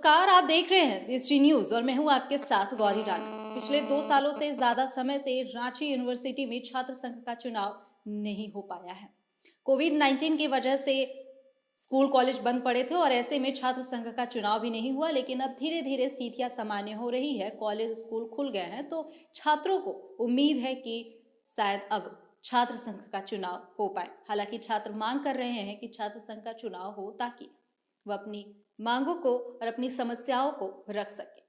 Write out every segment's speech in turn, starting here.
नमस्कार, आप देख रहे हैं देसी न्यूज और मैं हूं आपके साथ गौरी रानी। पिछले 2 सालों से ज्यादा समय से रांची यूनिवर्सिटी में छात्र संघ का चुनाव नहीं हो पाया है। कोविड-19 की वजह से स्कूल कॉलेज बंद पड़े थे और ऐसे में छात्र संघ का चुनाव भी नहीं हुआ, लेकिन अब धीरे धीरे स्थितियां सामान्य हो रही है। कॉलेज स्कूल खुल गए हैं तो छात्रों को उम्मीद है कि शायद अब छात्र संघ का चुनाव हो पाए। हालांकि छात्र मांग कर रहे हैं कि छात्र संघ का चुनाव हो ताकि वह अपनी मांगों को और अपनी समस्याओं को रख सके।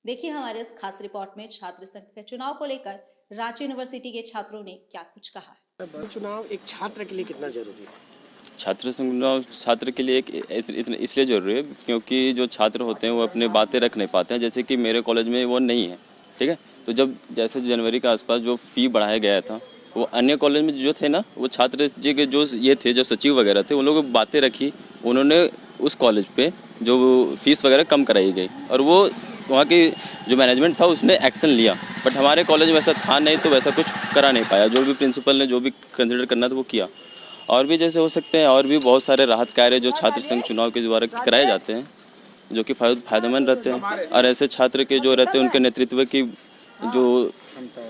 देखिए हमारे इस खास रिपोर्ट में छात्र संघ के चुनाव को लेकर रांची यूनिवर्सिटी के छात्रों ने क्या कुछ कहा है। चुनाव एक छात्र के लिए कितना जरूरी है? छात्र चुनाव छात्र के लिए इतना इसलिए जरूरी है क्योंकि जो छात्र होते हैं वो अपने बातें रख नहीं पाते हैं। जैसे कि मेरे कॉलेज में वो नहीं है, ठीक है। तो जब जैसे जनवरी के आसपास जो फी बढ़ाया गया था, वो अन्य कॉलेज में जो थे ना, वो छात्र जी के जो ये थे, जो सचिव वगैरह थे, उन लोगों को बातें रखी, उन्होंने उस कॉलेज पे जो फीस वगैरह कम कराई गई और वो वहाँ की जो मैनेजमेंट था उसने एक्शन लिया। बट हमारे कॉलेज में वैसा था नहीं, तो वैसा कुछ करा नहीं पाया। जो भी प्रिंसिपल ने जो भी कंसिडर करना था वो किया। और भी जैसे हो सकते हैं, और भी बहुत सारे राहत कार्य जो छात्र संघ चुनाव के द्वारा कराए जाते हैं, जो कि फायदेमंद रहते हैं और ऐसे छात्र के जो रहते हैं उनके नेतृत्व की जो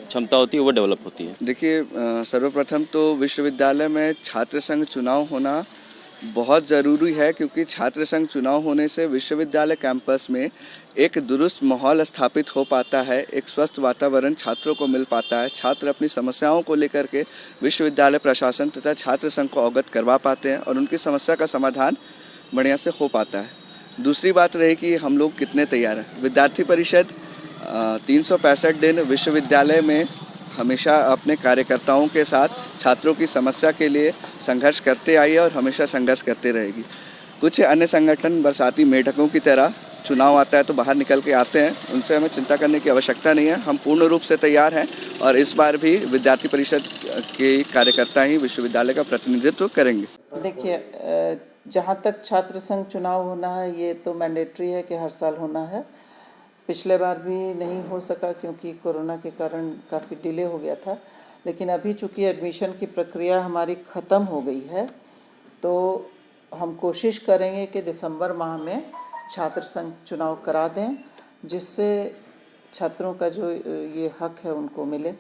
क्षमता होती है वो डेवलप होती है। देखिए, सर्वप्रथम तो विश्वविद्यालय में छात्र संघ चुनाव होना बहुत ज़रूरी है, क्योंकि छात्र संघ चुनाव होने से विश्वविद्यालय कैंपस में एक दुरुस्त माहौल स्थापित हो पाता है, एक स्वस्थ वातावरण छात्रों को मिल पाता है। छात्र अपनी समस्याओं को लेकर के विश्वविद्यालय प्रशासन तथा छात्र संघ को अवगत करवा पाते हैं और उनकी समस्या का समाधान बढ़िया से हो पाता है। दूसरी बात रही कि हम लोग कितने तैयार हैं। विद्यार्थी परिषद 365 दिन विश्वविद्यालय में हमेशा अपने कार्यकर्ताओं के साथ छात्रों की समस्या के लिए संघर्ष करते आई है और हमेशा संघर्ष करते रहेगी। कुछ अन्य संगठन बरसाती मेढकों की तरह चुनाव आता है तो बाहर निकल के आते हैं, उनसे हमें चिंता करने की आवश्यकता नहीं है। हम पूर्ण रूप से तैयार हैं और इस बार भी विद्यार्थी परिषद के कार्यकर्ता ही विश्वविद्यालय का प्रतिनिधित्व करेंगे। देखिए, जहाँ तक छात्र संघ चुनाव होना है, ये तो मैंडेटरी है कि हर साल होना है। पिछले बार भी नहीं हो सका क्योंकि कोरोना के कारण काफ़ी डिले हो गया था, लेकिन अभी चूँकि एडमिशन की प्रक्रिया हमारी ख़त्म हो गई है, तो हम कोशिश करेंगे कि दिसंबर माह में छात्र संघ चुनाव करा दें, जिससे छात्रों का जो ये हक है उनको मिले।